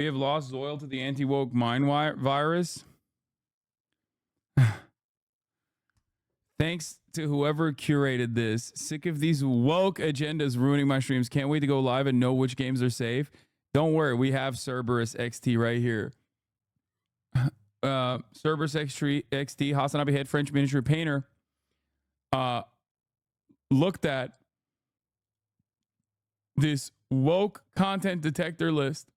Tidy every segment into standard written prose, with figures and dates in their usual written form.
We have lost Zoil to the anti-woke mind virus. Thanks to whoever curated this. Sick of these woke agendas ruining my streams. Can't wait to go live and know which games are safe. Don't worry, we have Cerberus XT right here. Cerberus XT, Hasanabi head French miniature painter. Looked at this woke content detector list,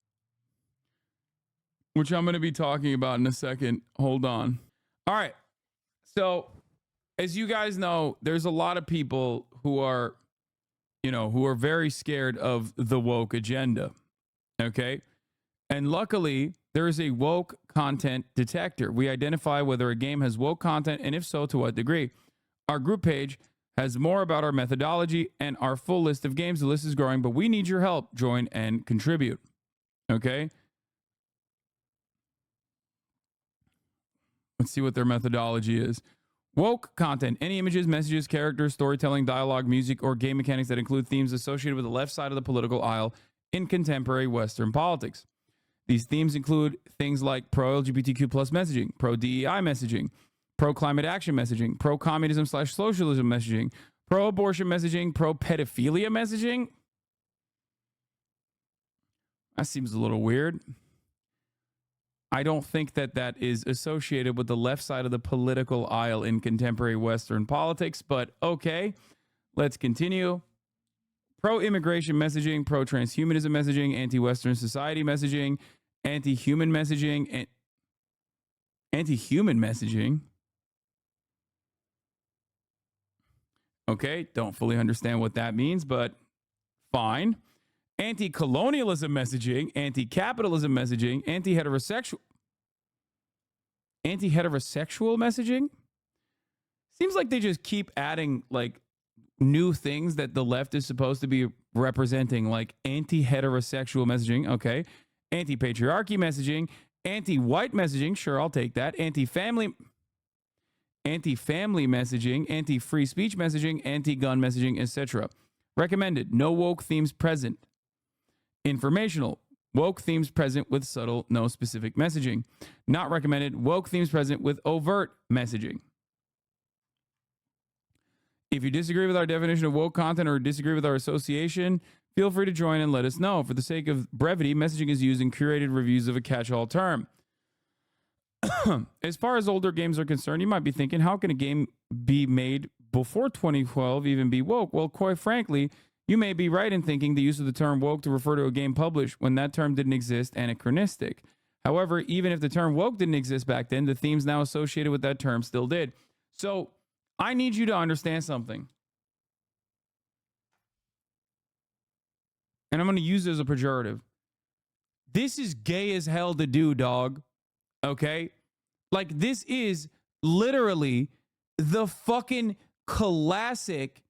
which I'm going to be talking about in a second. Hold on. All right. So, as you guys know, there's a lot of people who are, who are very scared of the woke agenda. Okay. And luckily, there is a woke content detector. We identify whether a game has woke content and if so, to what degree. Our group page has more about our methodology and our full list of games. The list is growing, but we need your help. Join and contribute. Okay. Let's see what their methodology is. Woke content, any images, messages, characters, storytelling, dialogue, music, or game mechanics that include themes associated with the left side of the political aisle in contemporary Western politics. These themes include things like pro-LGBTQ plus messaging, pro-DEI messaging, pro-climate action messaging, pro-communism/socialism messaging, pro-abortion messaging, pro-pedophilia messaging. That seems a little weird. I don't think that that is associated with the left side of the political aisle in contemporary Western politics, but okay, let's continue. Pro-immigration messaging, pro-transhumanism messaging, anti-Western society messaging, anti-human messaging, and anti-human messaging. Okay, don't fully understand what that means, but fine. Anti-colonialism messaging, anti-capitalism messaging, anti-heterosexual messaging. Seems like they just keep adding like new things that the left is supposed to be representing, like anti-heterosexual messaging. Okay. Anti-patriarchy messaging, anti-white messaging. Sure, I'll take that. Anti-family messaging, anti-free speech messaging, anti-gun messaging, etc. Recommended. No woke themes present. Informational. Woke themes present with subtle, no specific messaging. Not recommended. Woke themes present with overt messaging. If you disagree with our definition of woke content or disagree with our association, feel free to join and let us know. For the sake of brevity, messaging is used in curated reviews of a catch-all term. As far as older games are concerned, you might be thinking, how can a game be made before 2012 even be woke? Well, quite frankly, you may be right in thinking the use of the term woke to refer to a game published when that term didn't exist anachronistic. However, even if the term woke didn't exist back then, the themes now associated with that term still did. So I need you to understand something. And I'm going to use it as a pejorative. This is gay as hell to do, dog. Okay? Like, this is literally the fucking classic.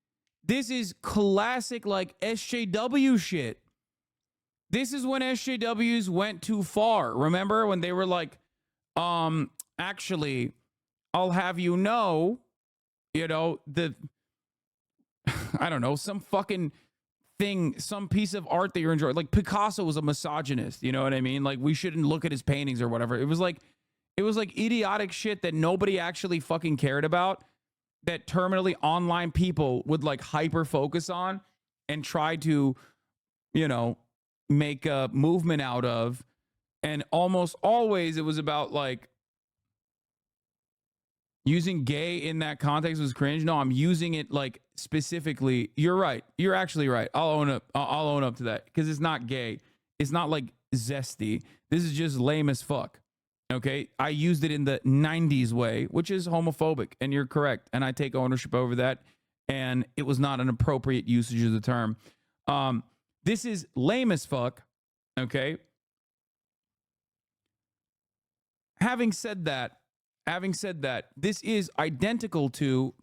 This is classic, like, SJW shit. This is when SJWs went too far. Remember when they were like, actually, I'll have you know, I don't know, some fucking thing, some piece of art that you're enjoying. Like Picasso was a misogynist, you know what I mean? Like, we shouldn't look at his paintings or whatever. It was like idiotic shit that nobody actually fucking cared about, that terminally online people would like hyper focus on and try to, make a movement out of. And almost always it was about like using gay in that context was cringe. No, I'm using it like specifically. You're right. You're actually right. I'll own up to that, because it's not gay. It's not like zesty. This is just lame as fuck. Okay, I used it in the 90s way, which is homophobic, and you're correct, and I take ownership over that, and it was not an appropriate usage of the term. This is lame as fuck, okay? Having said that, this is identical to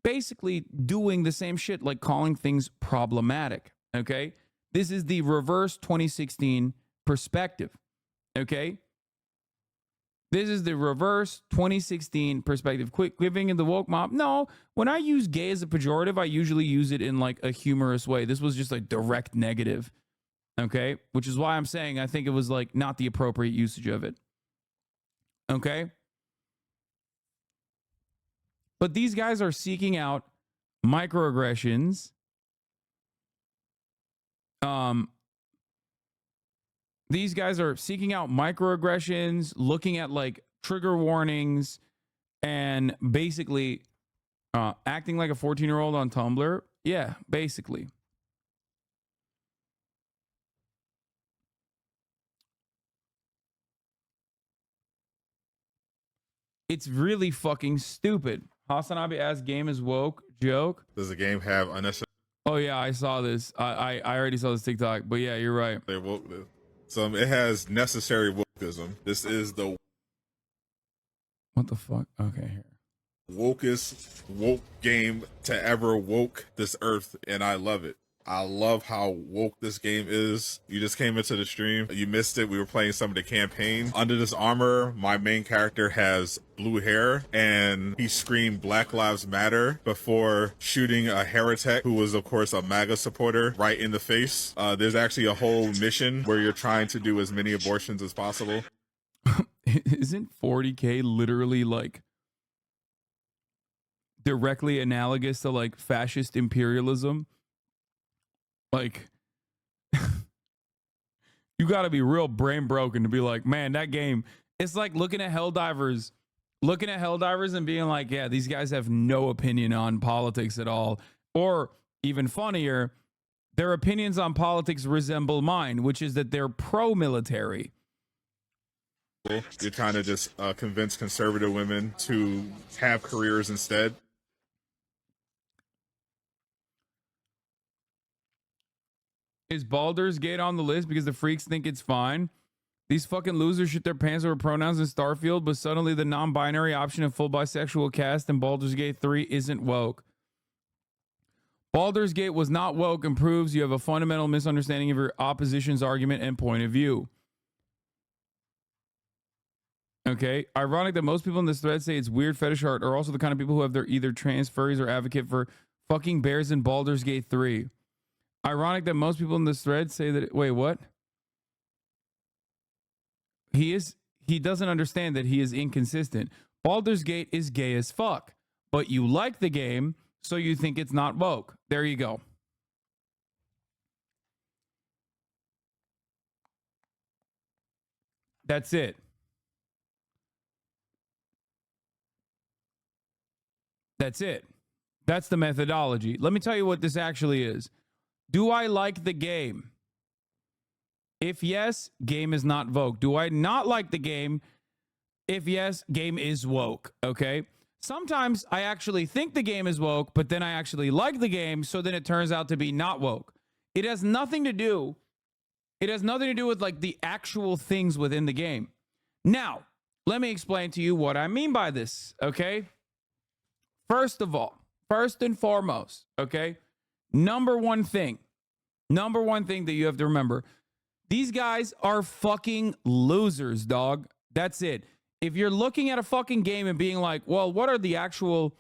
basically doing the same shit, like calling things problematic, okay? This is the reverse 2016 perspective, okay? This is the reverse 2016 perspective. Quick giving in the woke mob. No, when I use gay as a pejorative, I usually use it in like a humorous way. This was just a direct negative. Okay. Which is why I'm saying I think it was like not the appropriate usage of it. Okay. But these guys are seeking out microaggressions. These guys are seeking out microaggressions, looking at like trigger warnings, and basically acting like a 14-year-old on Tumblr. Yeah, basically. It's really fucking stupid. Hasanabi asked, game is woke. Joke. Does the game have unnecessary? Oh yeah, I saw this. I already saw this TikTok, but yeah, you're right. Wokeness. So it has necessary wokeism. This is the What the fuck? Okay, here. Wokest woke game to ever woke this earth, and I love it. I love how woke this game is. You just came into the stream. You missed it. We were playing some of the campaign. Under this armor, my main character has blue hair, and he screamed Black Lives Matter before shooting a heretic who was, of course, a MAGA supporter right in the face. There's actually a whole mission where you're trying to do as many abortions as possible. Isn't 40K literally like directly analogous to like fascist imperialism? Like, you got to be real brain broken to be like, man, that game. It's like looking at Helldivers and being like, yeah, these guys have no opinion on politics at all. Or even funnier, their opinions on politics resemble mine, which is that they're pro-military. You're trying to just convince conservative women to have careers instead. Is Baldur's Gate on the list because the freaks think it's fine? These fucking losers shit their pants over pronouns in Starfield, but suddenly the non-binary option of full bisexual cast in Baldur's Gate 3 isn't woke. Baldur's Gate was not woke and proves you have a fundamental misunderstanding of your opposition's argument and point of view. Okay. Ironic that most people in this thread say it's weird fetish art are also the kind of people who have their either trans furries or advocate for fucking bears in Baldur's Gate 3. Ironic that most people in this thread say that, wait, what? He doesn't understand that he is inconsistent. Baldur's Gate is gay as fuck, but you like the game, so you think it's not woke. There you go. That's it. That's it. That's the methodology. Let me tell you what this actually is. Do I like the game? If yes, game is not woke. Do I not like the game? If yes, game is woke. Okay. Sometimes I actually think the game is woke, but then I actually like the game, so then it turns out to be not woke. It has nothing to do. It has nothing to do with like the actual things within the game. Now, let me explain to you what I mean by this. Okay. First of all, first and foremost, okay. Number one thing that you have to remember, these guys are fucking losers, dog. That's it. If you're looking at a fucking game and being like, well, what are the actual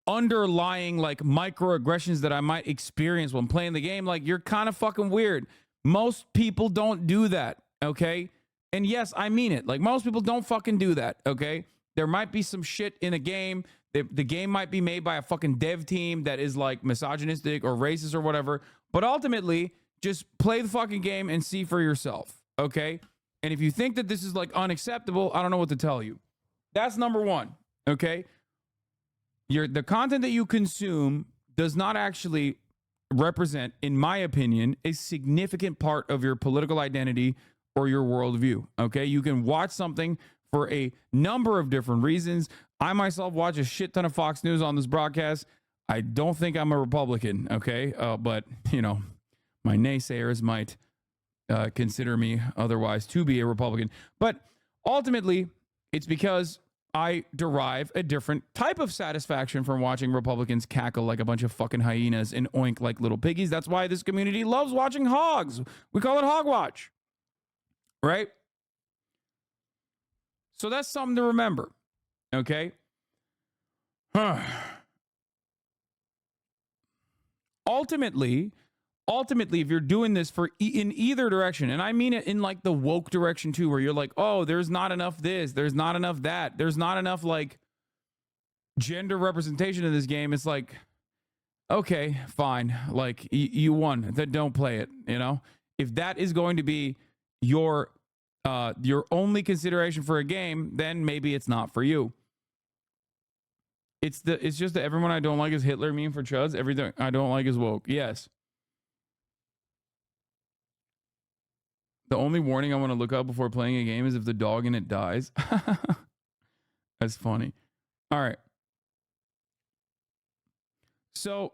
underlying like microaggressions that I might experience when playing the game? Like, you're kind of fucking weird. Most people don't do that, okay? And yes, I mean it. Like, most people don't fucking do that, okay? There might be some shit in a game. The game might be made by a fucking dev team that is like misogynistic or racist or whatever. But ultimately, just play the fucking game and see for yourself, okay? And if you think that this is like unacceptable, I don't know what to tell you. That's number one, okay? The content that you consume does not actually represent, in my opinion, a significant part of your political identity or your worldview, okay? You can watch something for a number of different reasons. I myself watch a shit ton of Fox News on this broadcast. I don't think I'm a Republican, okay? But, you know, my naysayers might consider me otherwise to be a Republican. But ultimately, it's because I derive a different type of satisfaction from watching Republicans cackle like a bunch of fucking hyenas and oink like little piggies. That's why this community loves watching hogs. We call it hog watch, right? So that's something to remember. Okay. ultimately, if you're doing this for in either direction, and I mean it in like the woke direction too, where you're like, oh, there's not enough this, there's not enough that, there's not enough like gender representation in this game. It's like, okay, fine, like you won, then don't play it. You know, if that is going to be your only consideration for a game, then maybe it's not for you. It's just that everyone I don't like is Hitler meme for chuds. Everything I don't like is woke. Yes. The only warning I want to look up before playing a game is if the dog in it dies. That's funny. All right. So,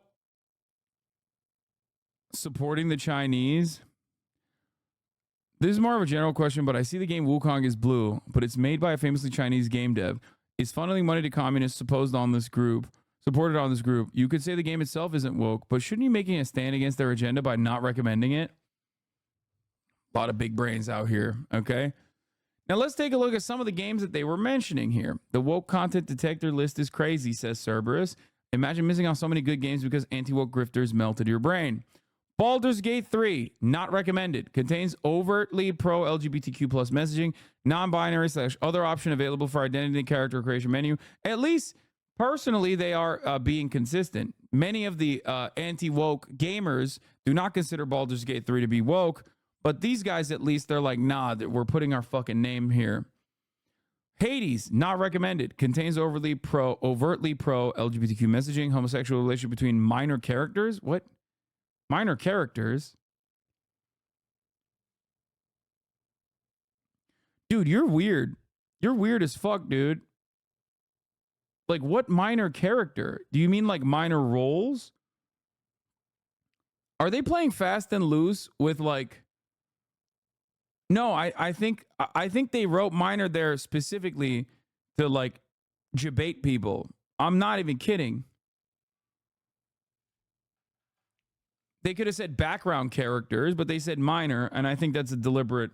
supporting the Chinese. This is more of a general question, but I see the game Wukong is blue, but it's made by a famously Chinese game dev. Is funneling money to communists supported on this group. You could say the game itself isn't woke, but shouldn't you making a stand against their agenda by not recommending it? A lot of big brains out here, okay? Now let's take a look at some of the games that they were mentioning here. The woke content detector list is crazy, says Cerberus. Imagine missing out so many good games because anti-woke grifters melted your brain. Baldur's Gate 3, not recommended. Contains overtly pro-LGBTQ plus messaging, non-binary / other option available for identity and character creation menu. At least, personally, they are being consistent. Many of the anti-woke gamers do not consider Baldur's Gate 3 to be woke, but these guys, at least, they're like, nah, we're putting our fucking name here. Hades, not recommended. Contains overtly pro LGBTQ messaging, homosexual relationship between minor characters. What? Minor characters? Dude, you're weird. You're weird as fuck, dude. Like, what minor character? Do you mean like minor roles? Are they playing fast and loose with like... No, I think they wrote minor there specifically to like debate people. I'm not even kidding. They could have said background characters, but they said minor, and I think that's a deliberate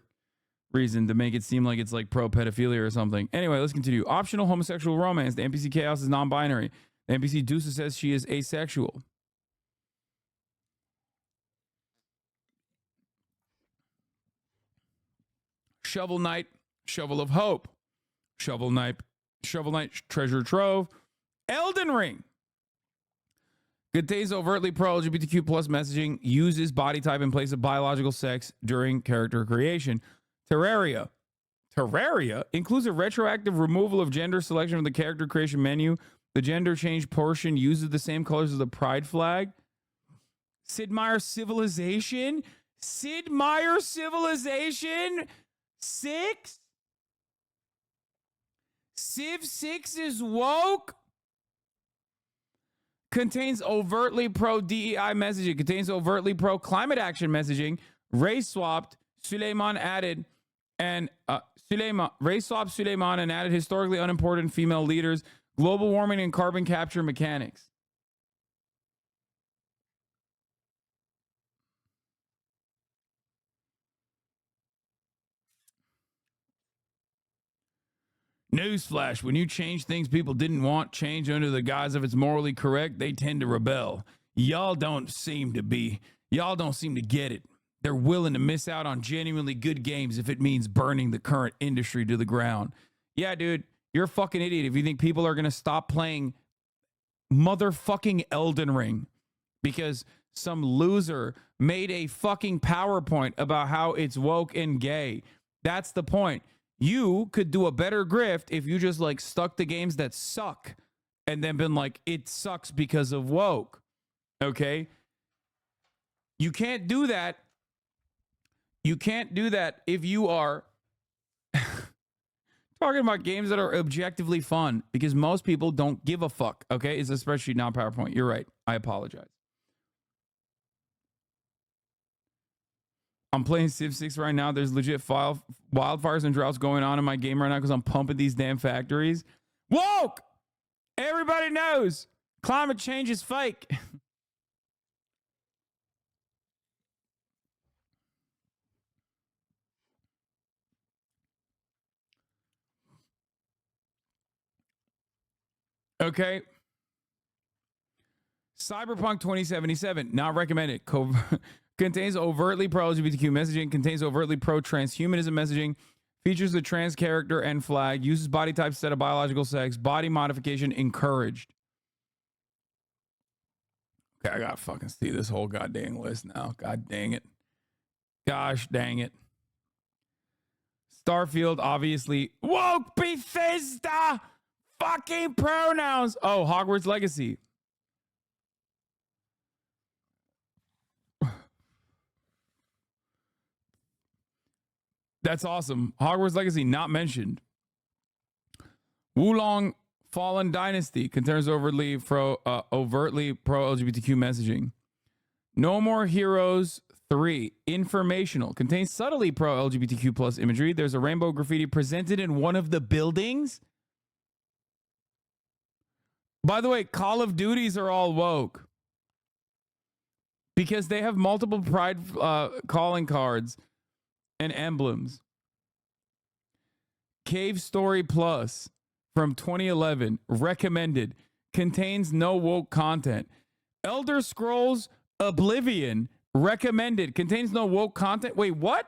reason to make it seem like it's like pro pedophilia or something. Anyway, let's continue. Optional homosexual romance. The NPC Chaos is non-binary. The NPC Deuce says she is asexual. Shovel Knight, Shovel of Hope. Shovel Knight, Treasure Trove. Elden Ring. Contains overtly pro-LGBTQ plus messaging, uses body type in place of biological sex during character creation. Terraria includes a retroactive removal of gender selection from the character creation menu. The gender change portion uses the same colors as the pride flag. Sid Meier's Civilization? 6? Civ 6 is woke? Contains overtly pro-DEI messaging. Contains overtly pro-climate action messaging. Race swapped. Suleiman added and race swapped Suleiman and added historically unimportant female leaders. Global warming and carbon capture mechanics. Newsflash, when you change things people didn't want change under the guise of it's morally correct, they tend to rebel. Y'all don't seem to get it. They're willing to miss out on genuinely good games if it means burning the current industry to the ground. Yeah, dude, you're a fucking idiot if you think people are going to stop playing motherfucking Elden Ring because some loser made a fucking PowerPoint about how it's woke and gay. That's the point. You could do a better grift if you just like stuck to games that suck and then been like, it sucks because of woke. Okay? You can't do that. You can't do that if you are talking about games that are objectively fun because most people don't give a fuck. Okay? It's a spreadsheet, not PowerPoint. You're right. I apologize. I'm playing Civ 6 right now. There's legit wildfires and droughts going on in my game right now because I'm pumping these damn factories. Woke! Everybody knows climate change is fake. Okay. Cyberpunk 2077, not recommended. Contains overtly pro-LGBTQ messaging, contains overtly pro-transhumanism messaging, features a trans character and flag, uses body types instead of biological sex, body modification encouraged. Okay, I gotta fucking see this whole goddamn list now. God dang it. Gosh dang it. Starfield, obviously. Woke Bethesda! Fucking pronouns! Oh, Hogwarts Legacy. That's awesome. Hogwarts Legacy not mentioned. Wulong Fallen Dynasty contains overtly pro LGBTQ messaging. No More Heroes 3 informational contains subtly pro LGBTQ plus imagery. There's a rainbow graffiti presented in one of the buildings. By the way, Call of Duties are all woke because they have multiple pride calling cards and emblems. Cave Story Plus from 2011 recommended, contains no woke content. Elder Scrolls Oblivion recommended, contains no woke content. Wait, what?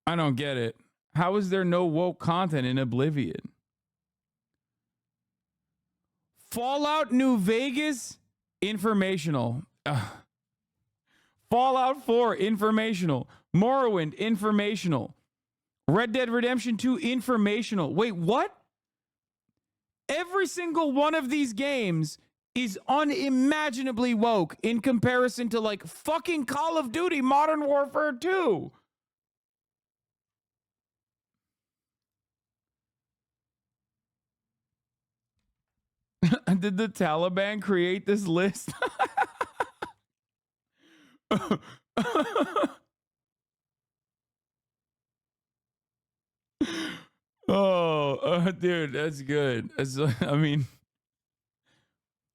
I don't get it. How is there no woke content in Oblivion? Fallout New Vegas informational. Fallout 4 informational. Morrowind informational. Red Dead Redemption 2 informational. Wait, what? Every single one of these games is unimaginably woke in comparison to like fucking Call of Duty Modern Warfare 2. Did the Taliban create this list? Dude, that's good. I mean,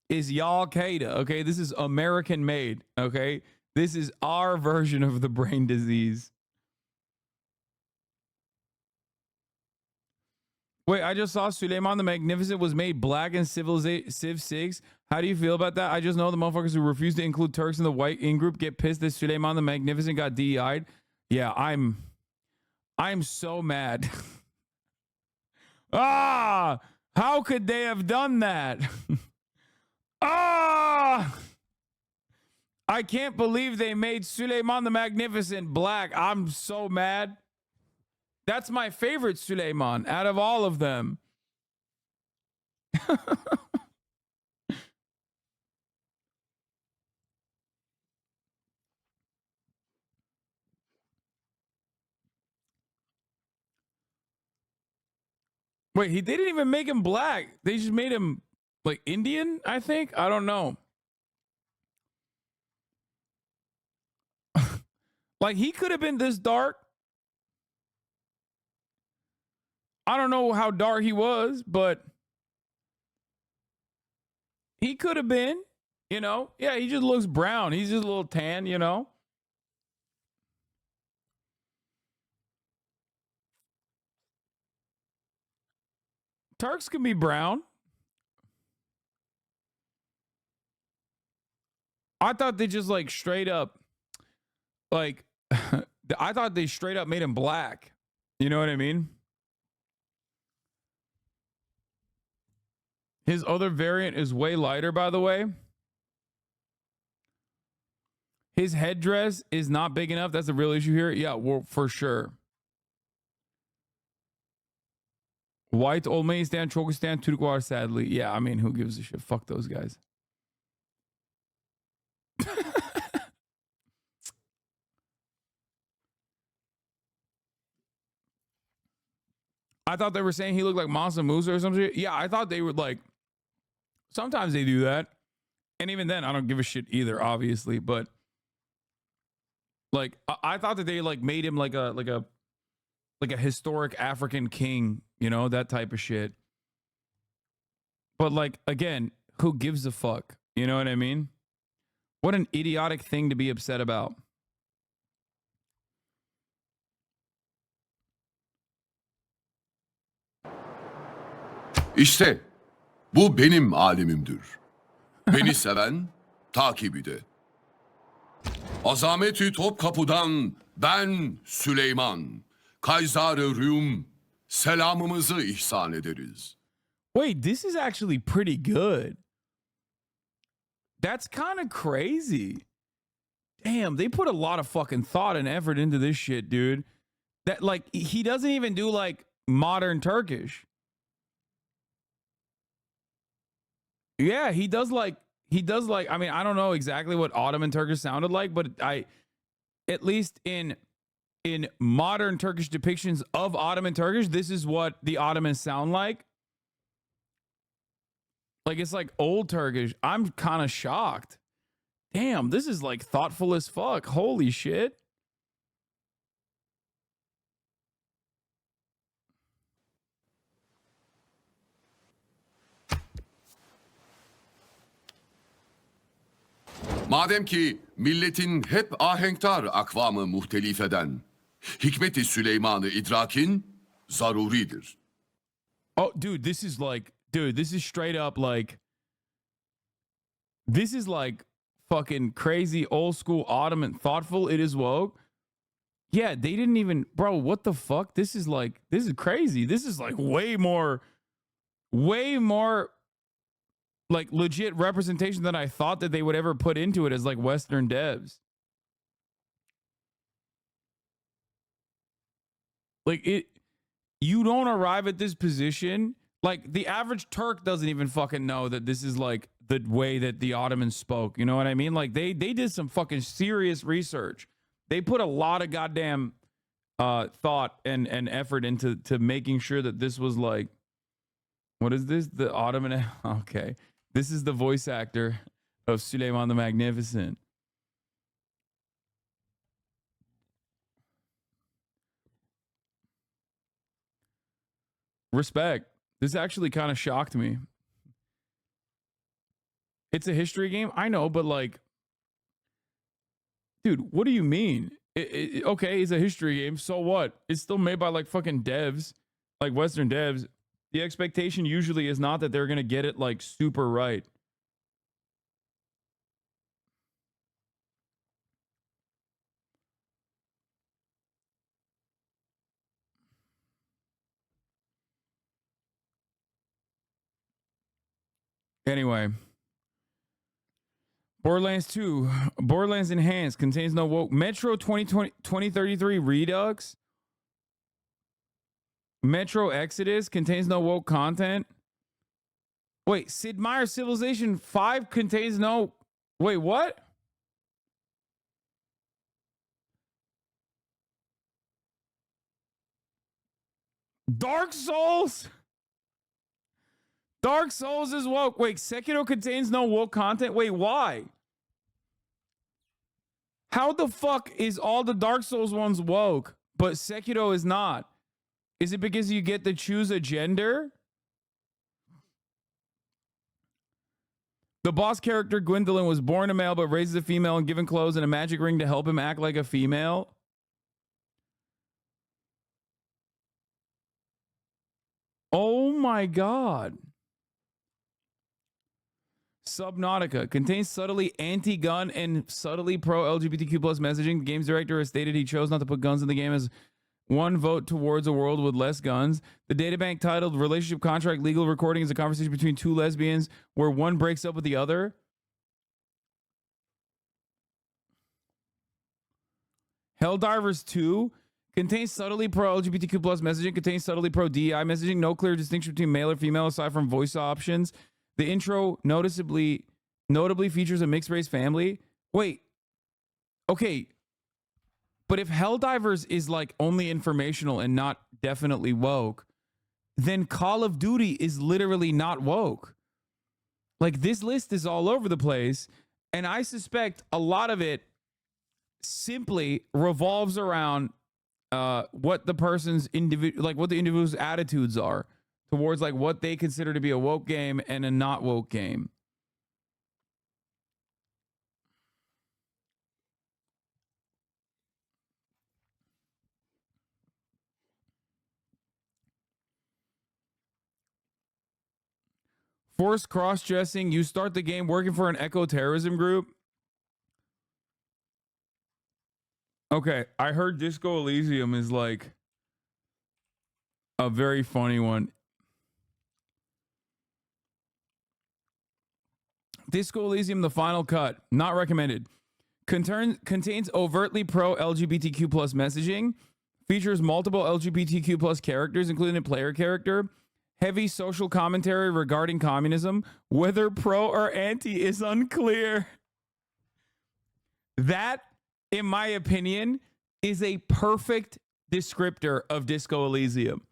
is Y'all Qaeda, okay? This is American made, okay? This is our version of the brain disease. Wait, I just saw Suleiman the Magnificent was made black in Civ 6. How do you feel about that? I just know the motherfuckers who refuse to include Turks in the white in-group get pissed that Suleiman the Magnificent got DEI'd. Yeah, I'm so mad. How could they have done that? I can't believe they made Suleiman the Magnificent black. I'm so mad. That's my favorite Suleiman out of all of them. Wait, they didn't even make him black. They just made him like Indian, I think. I don't know. Like he could have been this dark. I don't know how dark he was, but he could have been, you know. Yeah, he just looks brown. He's just a little tan, you know. Turks can be brown. I thought they just like straight up, like, I thought they straight up made him black. You know what I mean? His other variant is way lighter, by the way. His headdress is not big enough. That's a real issue here. Yeah, well, for sure. White Olmanistan, Chokistan, Turkwar, sadly. Yeah, I mean, who gives a shit? Fuck those guys. I thought they were saying he looked like Mansa Musa or something. Yeah, I thought they would like. Sometimes they do that, and even then, I don't give a shit either, obviously. But like, I thought that they like made him like a historic African king, you know, that type of shit. But like, again, who gives a fuck? You know what I mean? What an idiotic thing to be upset about. İşte bu benim alemimdir. Beni seven takibi de. Azameti Topkapı'dan ben Süleyman. Kaysar-ı Rum selamımızı ihsan ederiz. Wait, this is actually pretty good. That's kind of crazy. Damn, they put a lot of fucking thought and effort into this shit, dude. That like he doesn't even do like modern Turkish. Yeah, he does like I mean, I don't know exactly what Ottoman Turkish sounded like, but at least in modern Turkish depictions of Ottoman Turkish, this is what the Ottomans sound like. Like it's like old Turkish. I'm kind of shocked. Damn, this is like thoughtful as fuck. Holy shit. Madem ki milletin hep ahenktar akvamı muhtelif eden, hikmeti Süleyman'ı idrakin zaruridir. Oh, dude, this is like, dude, this is straight up like, this is like fucking crazy old school Ottoman thoughtful. It is woke. Yeah, they didn't even, bro, what the fuck? This is like, this is crazy. This is like way more like legit representation than I thought that they would ever put into it as like Western devs. Like it, you don't arrive at this position. Like the average Turk doesn't even fucking know that this is like the way that the Ottomans spoke. You know what I mean? Like they did some fucking serious research. They put a lot of goddamn thought and effort into making sure that this was like, what is this? The Ottoman. Okay, this is the voice actor of Suleiman the Magnificent. Respect. This actually kind of shocked me. It's a history game. I know, but like, dude, what do you mean? Okay, it's a history game. So what? It's still made by like fucking devs, like Western devs. The expectation usually is not that they're going to get it like super right. Anyway, Borderlands 2, Borderlands Enhanced contains no woke. Metro 2033 Redux. Metro Exodus contains no woke content. Wait, Sid Meier's Civilization 5 contains no. Wait, what? Dark Souls? Dark Souls is woke. Wait, Sekiro contains no woke content? Wait, why? How the fuck is all the Dark Souls ones woke, but Sekiro is not? Is it because you get to choose a gender? The boss character Gwendolyn was born a male but raised as a female and given clothes and a magic ring to help him act like a female. Oh my god. Subnautica contains subtly anti-gun and subtly pro-LGBTQ plus messaging. The game's director has stated he chose not to put guns in the game as one vote towards a world with less guns. The databank titled Relationship Contract Legal Recording is a conversation between two lesbians where one breaks up with the other. Helldivers 2 contains subtly pro-LGBTQ plus messaging, contains subtly pro-DEI messaging, no clear distinction between male or female aside from voice options. The intro notably features a mixed-race family. Wait. Okay. But if Helldivers is like only informational and not definitely woke, then Call of Duty is literally not woke. Like this list is all over the place, and I suspect a lot of it simply revolves around what the person's what the individual's attitudes are towards like what they consider to be a woke game and a not woke game. Forced cross-dressing. You start the game working for an eco-terrorism group. Okay, I heard Disco Elysium is like a very funny one. Disco Elysium, the final cut, not recommended. Contains overtly pro-LGBTQ plus messaging, features multiple LGBTQ plus characters, including a player character, heavy social commentary regarding communism, whether pro or anti is unclear. That, in my opinion, is a perfect descriptor of Disco Elysium.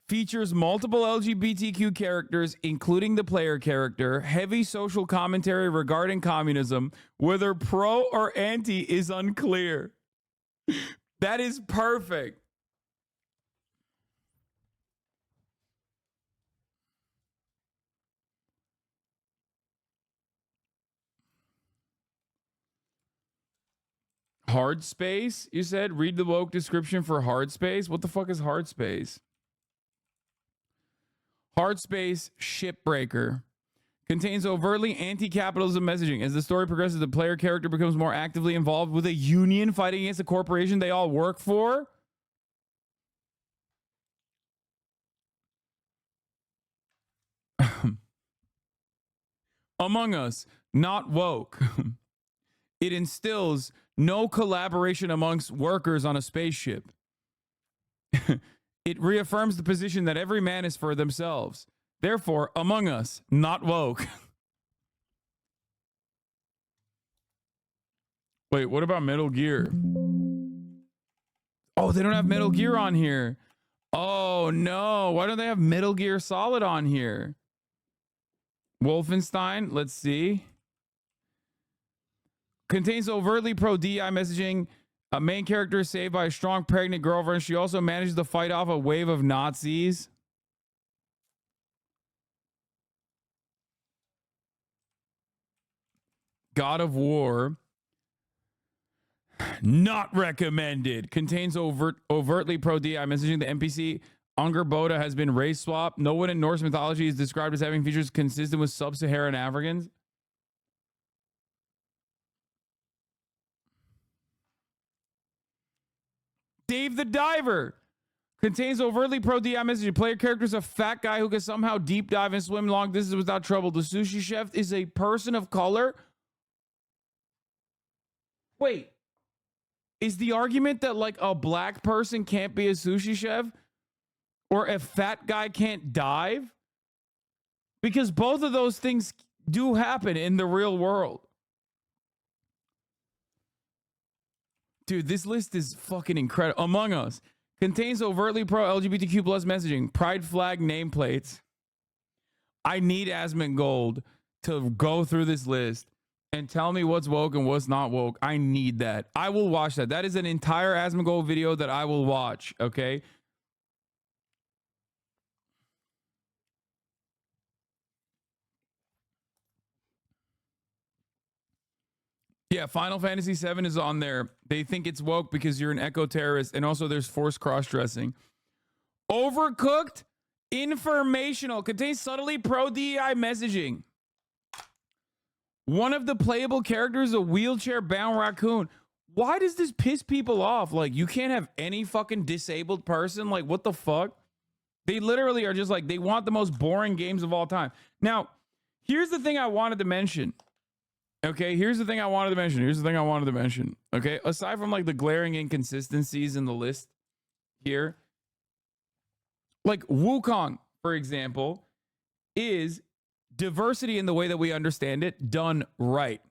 Features multiple LGBTQ characters, including the player character, heavy social commentary regarding communism, whether pro or anti is unclear. That is perfect. Hard space, you said? Read the woke description for hard space. What the fuck is hard space? Hard space shipbreaker. Contains overtly anti-capitalism messaging. As the story progresses, the player character becomes more actively involved with a union fighting against a corporation they all work for. Among Us, not woke. It instills no collaboration amongst workers on a spaceship. It reaffirms the position that every man is for themselves. Therefore, Among Us, not woke. Wait, what about Metal Gear? Oh, they don't have Metal Gear on here. Oh, no. Why don't they have Metal Gear Solid on here? Wolfenstein, let's see. Contains overtly pro-DI messaging. A main character is saved by a strong pregnant girlfriend. She also manages to fight off a wave of Nazis. God of War. Not recommended. Contains overtly pro-DI messaging. The NPC Angerboda has been race swapped. No one in Norse mythology is described as having features consistent with sub-Saharan Africans. Dave the Diver. Contains overtly pro-DI messaging. Player character is a fat guy who can somehow deep dive and swim long distances without trouble. The sushi chef is a person of color. Wait. Is the argument that like a black person can't be a sushi chef? Or a fat guy can't dive? Because both of those things do happen in the real world. Dude, this list is fucking incredible. Among Us contains overtly pro-LGBTQ plus messaging. Pride flag nameplates. I need Asmongold to go through this list and tell me what's woke and what's not woke. I need that. I will watch that. That is an entire Asmongold video that I will watch, okay? Yeah, Final Fantasy VII is on there. They think it's woke because you're an eco-terrorist, and also there's forced cross-dressing. Overcooked, informational, contains subtly pro-DEI messaging. One of the playable characters is a wheelchair-bound raccoon. Why does this piss people off? Like, you can't have any fucking disabled person? Like, what the fuck? They literally are just like, they want the most boring games of all time. Now, here's the thing I wanted to mention. Okay, here's the thing I wanted to mention. Okay, aside from like the glaring inconsistencies in the list here, like Wukong, for example, is diversity in the way that we understand it done right.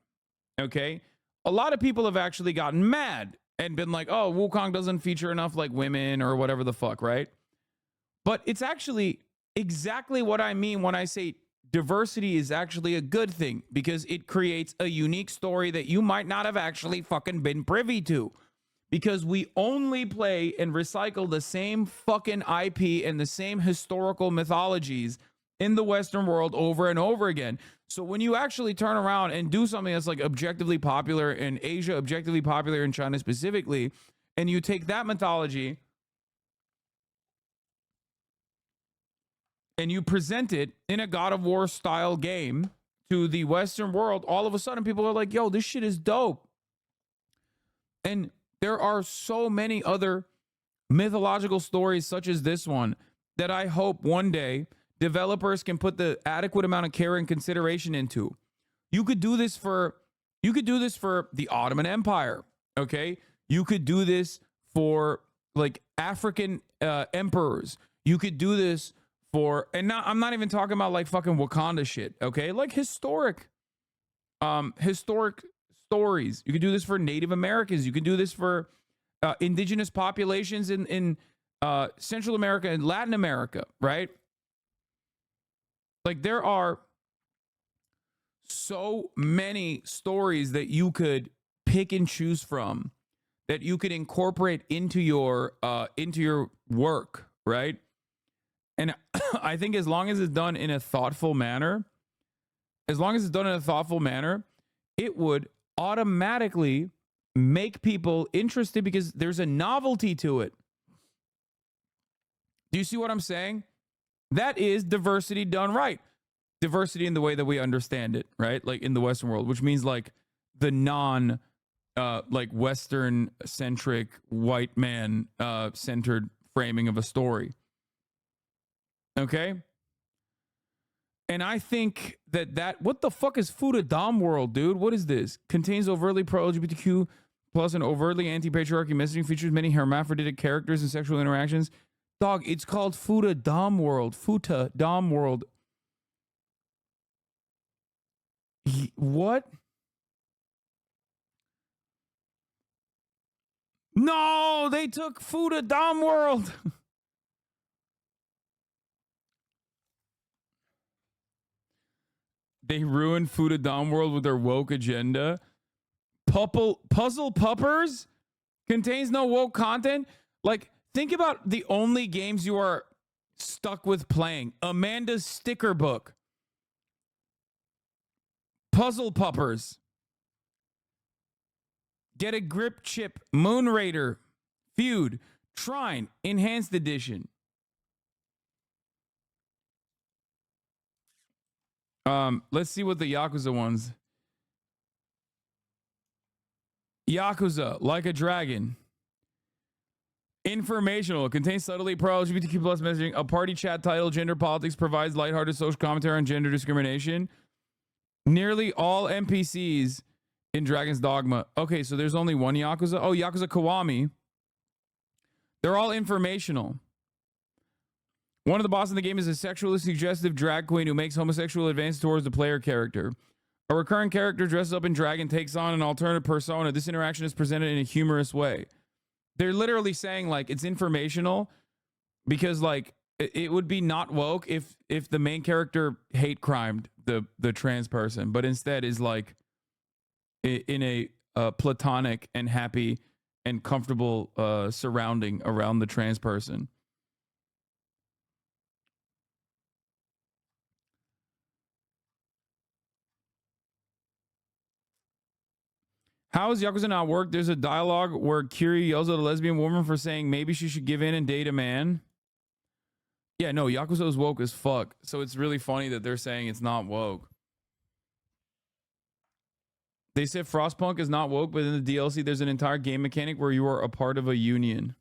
Okay, a lot of people have actually gotten mad and been like, oh, Wukong doesn't feature enough like women or whatever the fuck, right? But it's actually exactly what I mean when I say diversity is actually a good thing, because it creates a unique story that you might not have actually fucking been privy to, because we only play and recycle the same fucking IP and the same historical mythologies in the Western world over and over again. So when you actually turn around and do something that's like objectively popular in Asia, objectively popular in China specifically, and you take that mythology and you present it in a God of War style game to the Western world, all of a sudden people are like, yo, this shit is dope. And there are so many other mythological stories such as this one that I hope one day developers can put the adequate amount of care and consideration into. You could do this for the Ottoman Empire, okay? You could do this for like African emperors. You could do this for, and now I'm not even talking about like fucking Wakanda shit, okay? Like historic stories. You could do this for Native Americans. You could do this for indigenous populations in Central America and Latin America, right? Like there are so many stories that you could pick and choose from that you could incorporate into your work, right? And I think as long as it's done in a thoughtful manner, it would automatically make people interested because there's a novelty to it. Do you see what I'm saying? That is diversity done right. Diversity in the way that we understand it, right? Like in the Western world, which means like the non like Western centric white man centered framing of a story. Okay? And I think that what the fuck is Fuda Dom World, dude? What is this? Contains overtly pro-LGBTQ plus an overtly anti-patriarchy messaging, features many hermaphroditic characters and sexual interactions. Dog, it's called Fuda Dom World. Futa Dom World. What? No, they took Fuda Dom World. They ruined Fuda Dom World with their woke agenda. Puzzle Puppers contains no woke content. Like, think about the only games you are stuck with playing. Amanda's Sticker Book. Puzzle Puppers. Get a Grip Chip. Moon Raider. Feud. Trine. Enhanced Edition. Let's see what the Yakuza ones. Yakuza, Like a Dragon. Informational, contains subtly pro-LGBTQ plus messaging, a party chat title, gender politics, provides lighthearted social commentary on gender discrimination. Nearly all NPCs in Dragon's Dogma. Okay, so there's only one Yakuza. Oh, Yakuza Kiwami. They're all informational. One of the bosses in the game is a sexually suggestive drag queen who makes homosexual advances towards the player character. A recurring character dressed up in drag and takes on an alternate persona. This interaction is presented in a humorous way. They're literally saying like it's informational because like it would be not woke if the main character hate crimed the trans person, but instead is like in a platonic and happy and comfortable surrounding around the trans person. How does Yakuza not work? There's a dialogue where Kiri yells at a lesbian woman for saying maybe she should give in and date a man. Yeah, no, Yakuza is woke as fuck. So it's really funny that they're saying it's not woke. They said Frostpunk is not woke, but in the DLC, there's an entire game mechanic where you are a part of a union.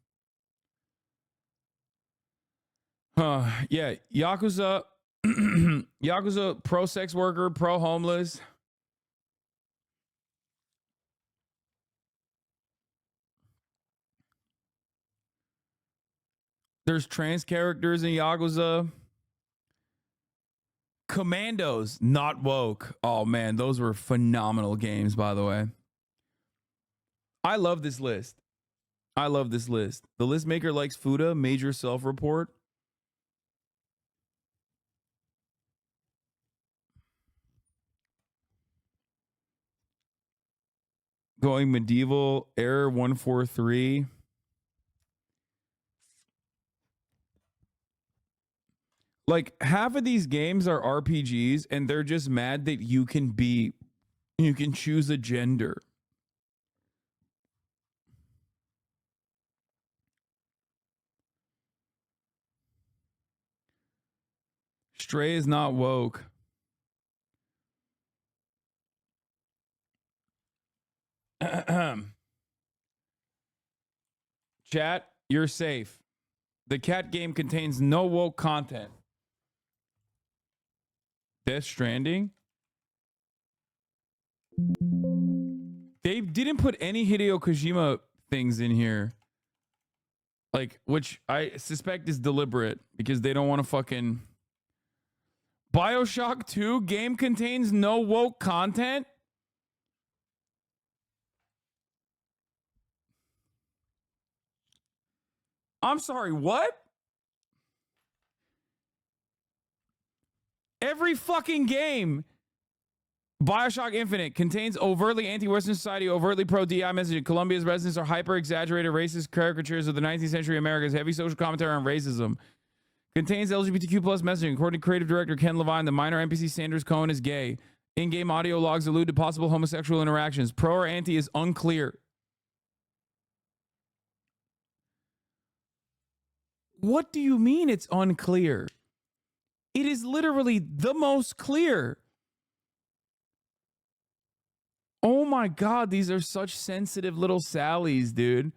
Yeah, Yakuza, Yakuza pro sex worker, pro homeless. There's trans characters in Yakuza. Commandos, not woke. Oh man, those were phenomenal games, by the way. I love this list. The list maker likes Fuda, major self-report. Going medieval, error 143. Like half of these games are RPGs and they're just mad that you can choose a gender. Stray is not woke. Chat, you're safe. The cat game contains no woke content. Death Stranding? They didn't put any Hideo Kojima things in here. Like, which I suspect is deliberate because they don't want to fucking... BioShock 2 game contains no woke content? I'm sorry, what? Every fucking game, BioShock Infinite, contains overtly anti-Western society, overtly pro-DI messaging. Columbia's residents are hyper-exaggerated racist caricatures of the 19th century America's heavy social commentary on racism. Contains LGBTQ plus messaging. According to creative director Ken Levine, the minor NPC Sanders Cohen is gay. In-game audio logs allude to possible homosexual interactions. Pro or anti is unclear. What do you mean it's unclear? It is literally the most clear. Oh my God, these are such sensitive little Sallies, dude.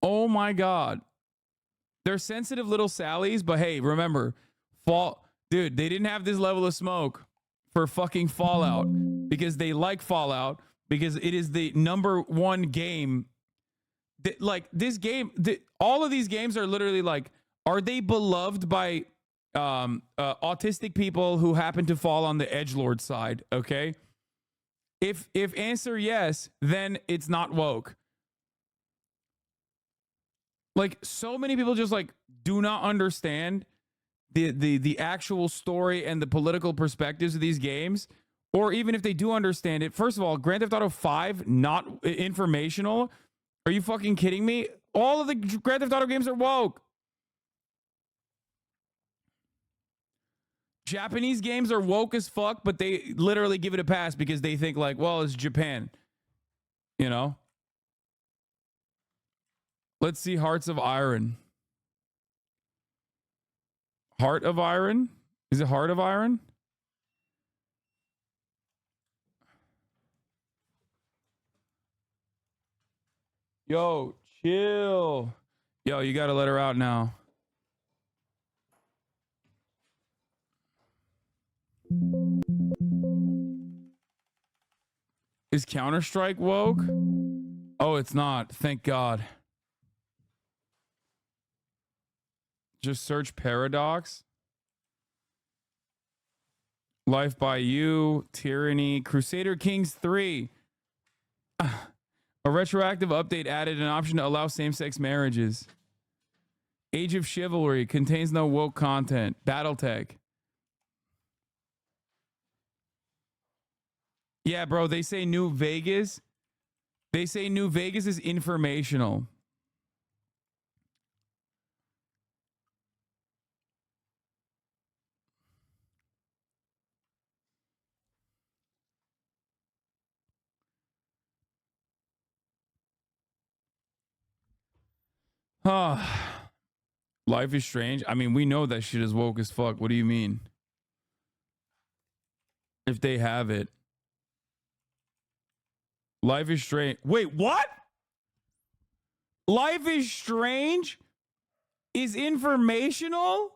Oh my God. They're sensitive little Sallies, but hey, remember, dude, they didn't have this level of smoke for fucking Fallout because they like Fallout because it is the #1 game. Like this game, all of these games are literally like, are they beloved by autistic people who happen to fall on the edgelord side? Okay, if answer yes, then it's not woke. Like so many people just like do not understand the actual story and the political perspectives of these games, or even if they do understand it. First of all, Grand Theft Auto 5 not informational. Are you fucking kidding me? All of the Grand Theft Auto games are woke. Japanese games are woke as fuck, but they literally give it a pass because they think like, well, it's Japan. You know? Let's see Hearts of Iron. Heart of Iron? Is it Heart of Iron? Yo, chill. Yo, you gotta let her out now. Is Counter-Strike woke? Oh, it's not. Thank God. Just search Paradox. Life by You, Tyranny, Crusader Kings 3. A retroactive update added an option to allow same-sex marriages. Age of Chivalry contains no woke content. Battletech. Yeah, bro, they say New Vegas. They say New Vegas is informational. Life is Strange. I mean, we know that shit is woke as fuck. What do you mean? If they have it. Life is Strange. Wait, what? Life is Strange is informational?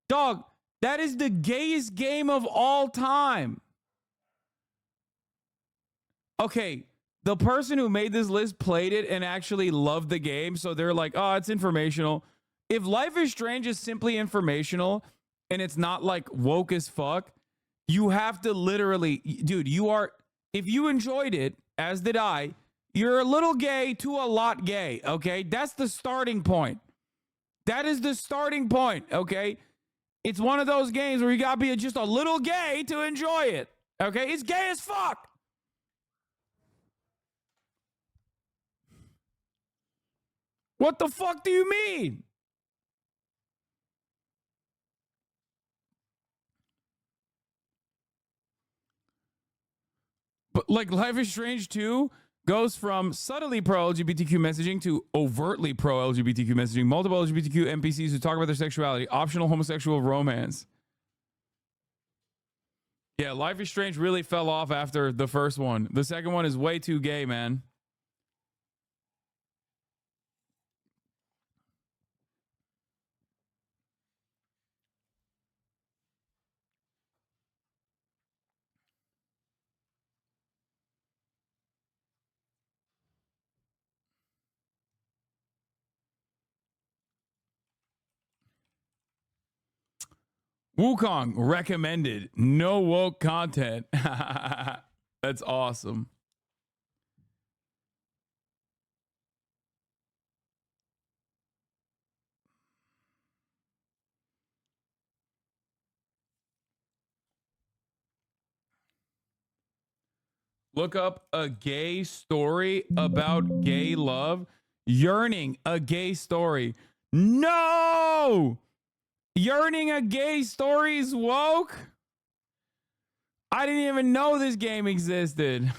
Dog, that is the gayest game of all time. Okay, the person who made this list played it and actually loved the game, so they're like, oh, it's informational. If Life is Strange is simply informational and it's not like woke as fuck, you have to literally, dude, if you enjoyed it, as did I, you're a little gay to a lot gay, okay? That's the starting point. That is the starting point, okay? It's one of those games where you gotta be just a little gay to enjoy it, okay? It's gay as fuck. What the fuck do you mean? But like Life is Strange 2 goes from subtly pro LGBTQ messaging to overtly pro LGBTQ messaging. Multiple LGBTQ NPCs who talk about their sexuality. Optional homosexual romance. Yeah, Life is Strange really fell off after the first one. The second one is way too gay, man. Wukong recommended. No woke content. That's awesome. Look up a gay story about gay love. Yearning, a gay story. No! Yearning, a gay story is woke? I didn't even know this game existed.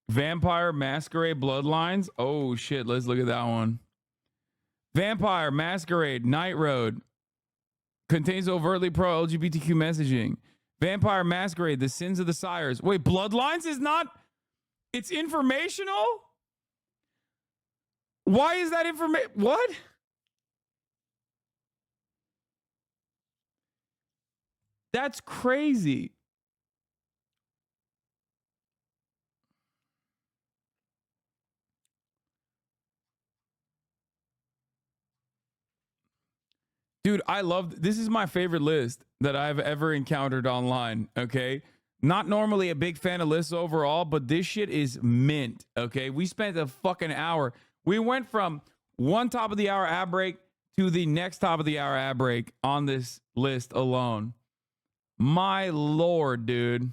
Vampire Masquerade Bloodlines. Oh shit, let's look at that one. Vampire Masquerade Night Road contains overtly pro LGBTQ messaging. Vampire Masquerade The Sins of the Sires. Wait, Bloodlines is not, it's informational? Why is that information? What? That's crazy. Dude, I love this. Is my favorite list that I've ever encountered online. Okay. Not normally a big fan of lists overall, but this shit is mint. Okay. We spent a fucking hour. We went from one top of the hour ad break to the next top of the hour ad break on this list alone. My lord, dude.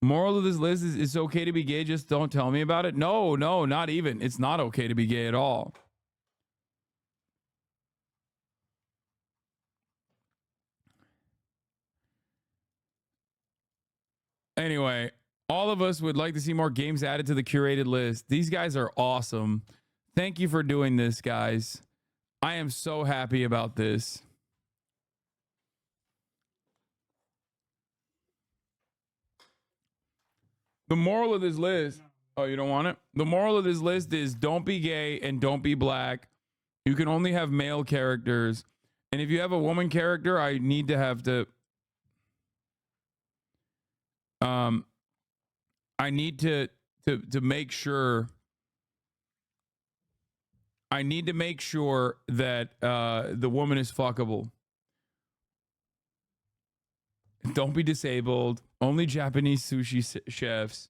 Moral of this list is it's okay to be gay. Just don't tell me about it. No, not even. It's not okay to be gay at all. Anyway, all of us would like to see more games added to the curated list. These guys are awesome. Thank you for doing this, guys. I am so happy about this. The moral of this list. Oh, you don't want it? The moral of this list is don't be gay and don't be black. You can only have male characters. And if you have a woman character, I need to have to I need to make sure that the woman is fuckable. Don't be disabled. Only Japanese sushi chefs.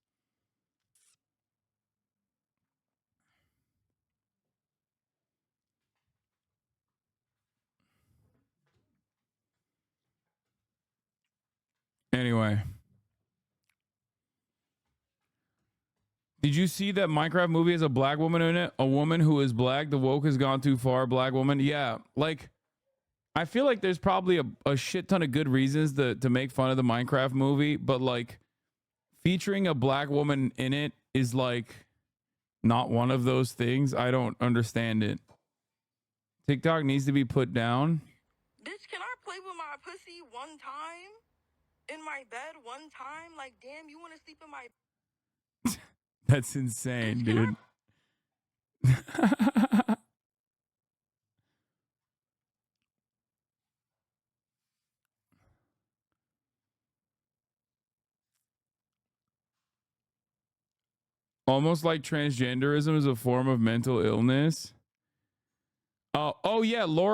Anyway. Did you see that Minecraft movie has a black woman in it? A woman who is black. The woke has gone too far. Black woman. Yeah. Like, I feel like there's probably a shit ton of good reasons to make fun of the Minecraft movie, but like featuring a black woman in it is like not one of those things. I don't understand it. TikTok needs to be put down. Bitch, can I play with my pussy one time? In my bed one time? Like, damn, you want to sleep in my... That's insane, dude. Almost like transgenderism is a form of mental illness. Oh yeah, Laura